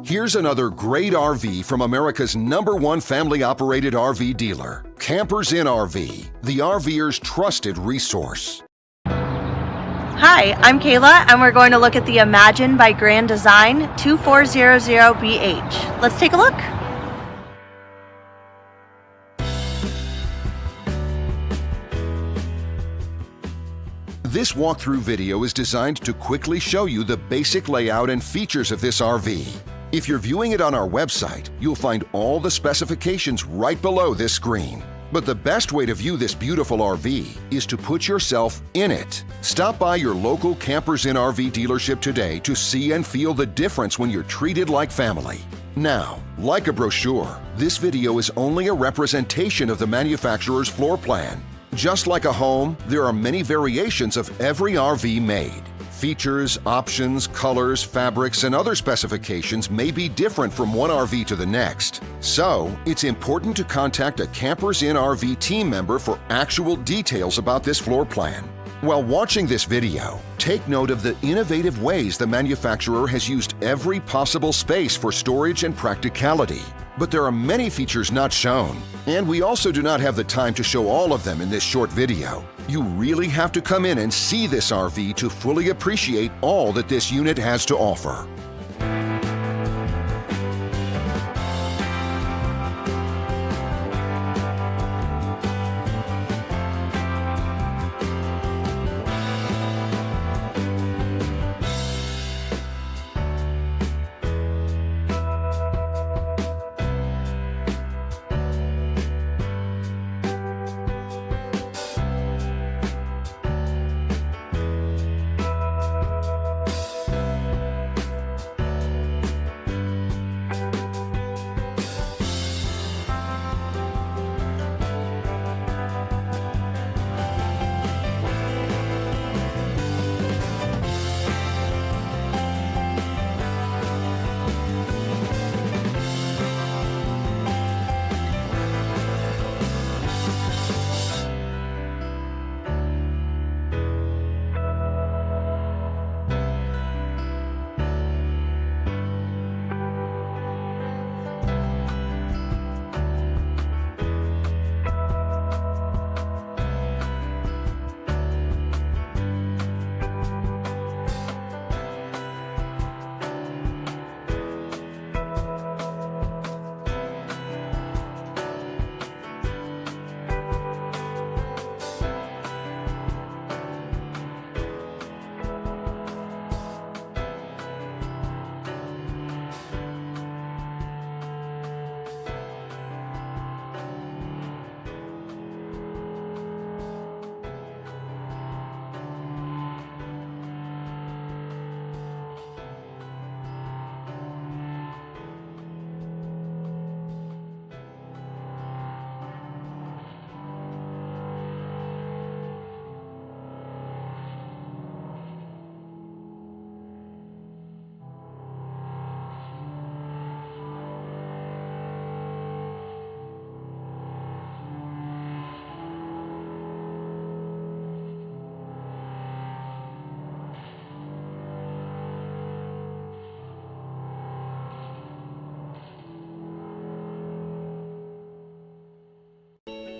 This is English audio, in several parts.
Here's another great RV from America's #1 family-operated RV dealer, Campers Inn RV, the RVer's trusted resource. Hi, I'm Kayla, and we're going to look at the Imagine by Grand Design 2400BH. Let's take a look. This walkthrough video is designed to quickly show you the basic layout and features of this RV. If you're viewing it on our website, you'll find all the specifications right below this screen. But the best way to view this beautiful RV is to put yourself in it. Stop by your local Campers Inn RV dealership today to see and feel the difference when you're treated like family. Now, like a brochure, this video is only a representation of the manufacturer's floor plan. Just like a home, there are many variations of every RV made. Features, options, colors, fabrics, and other specifications may be different from one RV to the next. So, it's important to contact a Campers Inn RV team member for actual details about this floor plan. While watching this video, take note of the innovative ways the manufacturer has used every possible space for storage and practicality. But there are many features not shown, and we also do not have the time to show all of them in this short video. You really have to come in and see this RV to fully appreciate all that this unit has to offer.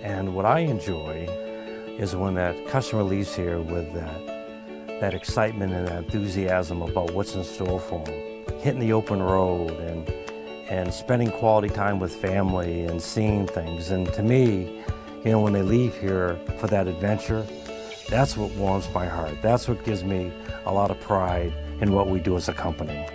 And what I enjoy is when that customer leaves here with that excitement and that enthusiasm about what's in store for them. Hitting the open road and spending quality time with family and seeing things. And to me, you know, when they leave here for that adventure, that's what warms my heart. That's what gives me a lot of pride in what we do as a company.